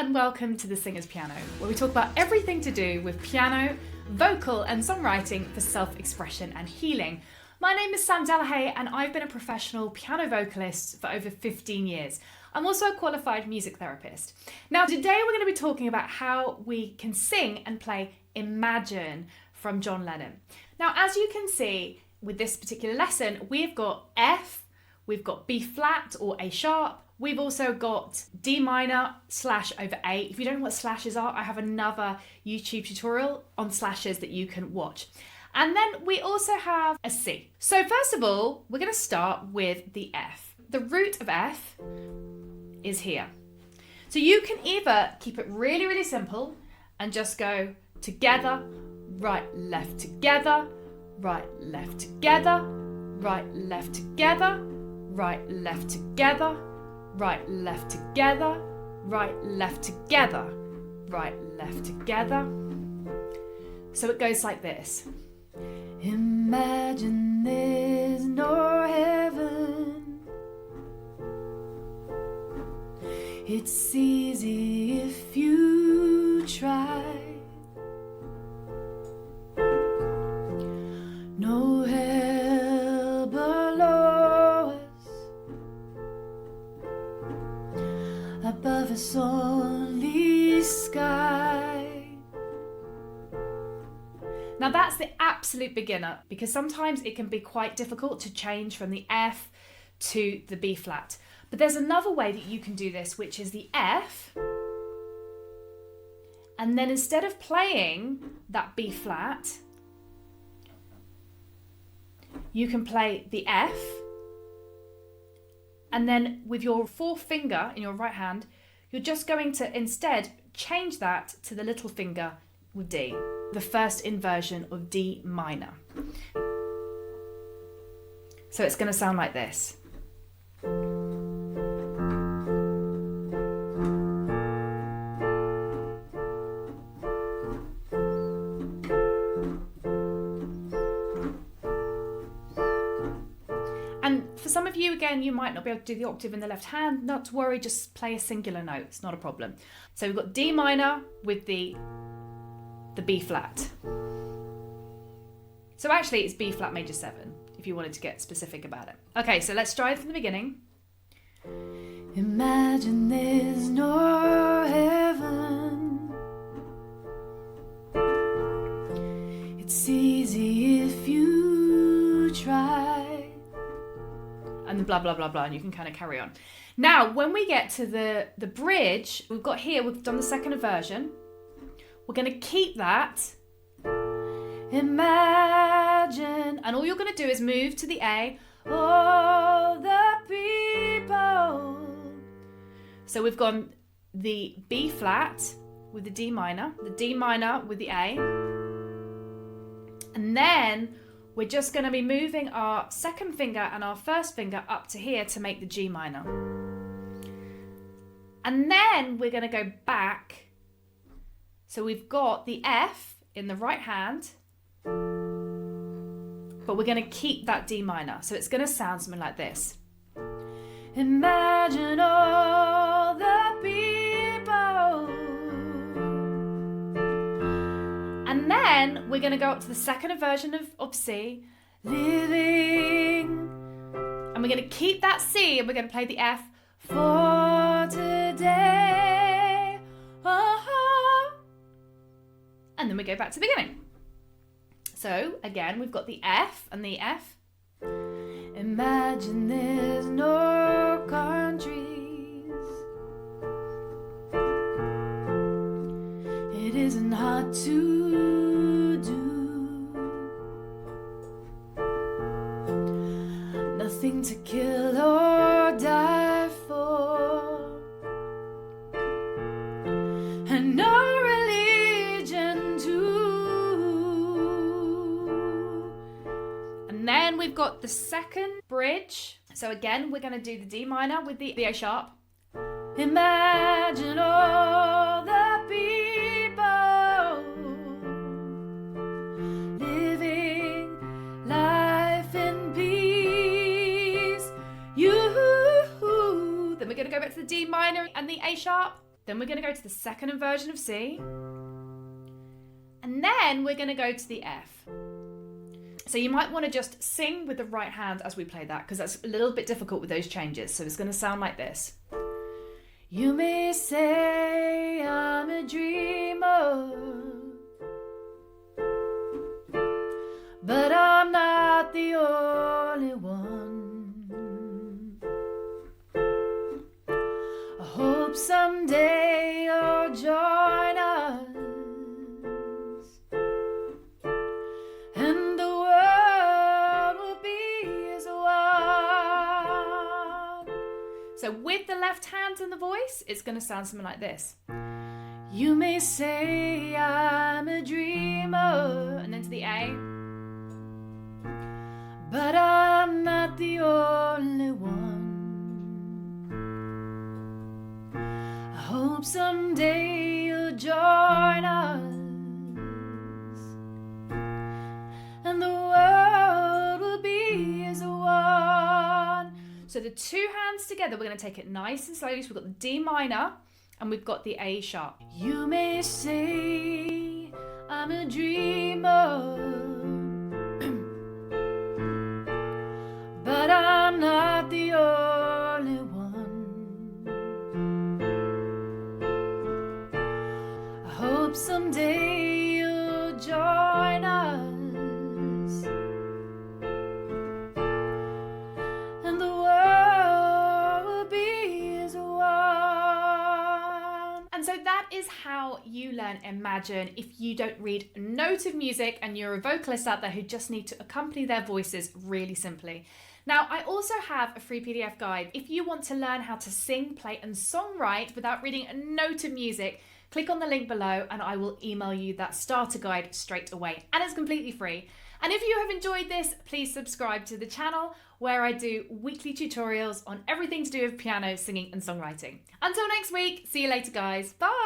and welcome to The Singer's Piano, where we talk about everything to do with piano, vocal and songwriting for self-expression and healing. My name is Sam Delahaye and I've been a professional piano vocalist for over 15 years. I'm also a qualified music therapist. Now today we're going to be talking about how we can sing and play Imagine from John Lennon. Now as you can see with this particular lesson, we've got F, we've got B flat or A sharp, we've also got D minor / over A. If you don't know what slashes are, I have another YouTube tutorial on slashes that you can watch. And then we also have a C. So first of all, we're going to start with the F. The root of F is here. So you can either keep it really, really simple and just go together, right, left, together, right, left, together, right, left, together, right, left, together, right, left, together, right, left, together, right, left, together. So it goes like this. Imagine there's no heaven. It's easy if you try. No hell below us, above us only sky. Now that's the absolute beginner, because sometimes it can be quite difficult to change from the F to the B flat. But there's another way that you can do this, which is the F, and then instead of playing that B flat, you can play the F, and then with your fourth finger in your right hand, you're just going to instead change that to the little finger with D, the first inversion of D minor. So it's going to sound like this. And for some of you, again, you might not be able to do the octave in the left hand. Not to worry, just play a singular note. It's not a problem. So we've got D minor with the B flat. So actually it's B flat major 7 if you wanted to get specific about it. Okay, so let's try it from the beginning. Imagine there's no heaven. It's easy if you try. And blah, blah, blah, blah, and you can kind of carry on. Now, when we get to the bridge, we've done the second inversion. We're going to keep that. Imagine. And all you're going to do is move to the A. All the people. So we've gone the B flat with the D minor with the A. And then we're just going to be moving our second finger and our first finger up to here to make the G minor. And then we're going to go back. So we've got the F in the right hand, but we're going to keep that D minor. So it's going to sound something like this. Imagine all the people. And then we're going to go up to the second inversion of C, living. And we're going to keep that C and we're going to play the F for today. Oh. And then we go back to the beginning. So again, we've got the F and the F. Imagine there's no countries. It isn't hard to do. Nothing to kill or die for. And no And then we've got the second bridge. So again, we're going to do the D minor with the A sharp. Imagine all the people living life in peace. Then we're going to go back to the D minor and the A sharp. Then we're going to go to the second inversion of C. And then we're going to go to the F. So you might want to just sing with the right hand as we play that, because that's a little bit difficult with those changes. So it's going to sound like this. You may say I'm a dreamer, but I'm not the only one. I hope someday you'll join us, and the world will be as one. So with the left hand and the voice, it's going to sound something like this. You may say I'm a dreamer, and then to the A. But I'm not the only one. I hope someday you'll join us, and the world will be as one. So the two hands together, we're going to take it nice and slowly. So we've got the D minor and we've got the A sharp. You may say I'm a dreamer, but I'm not the only one. I hope someday you'll join us, and the world will be as one. And so that is how you learn Imagine if you don't read a note of music and you're a vocalist out there who just need to accompany their voices really simply. Now, I also have a free PDF guide. If you want to learn how to sing, play, and songwrite without reading a note of music, click on the link below and I will email you that starter guide straight away. And it's completely free. And if you have enjoyed this, please subscribe to the channel where I do weekly tutorials on everything to do with piano, singing, and songwriting. Until next week, see you later, guys. Bye.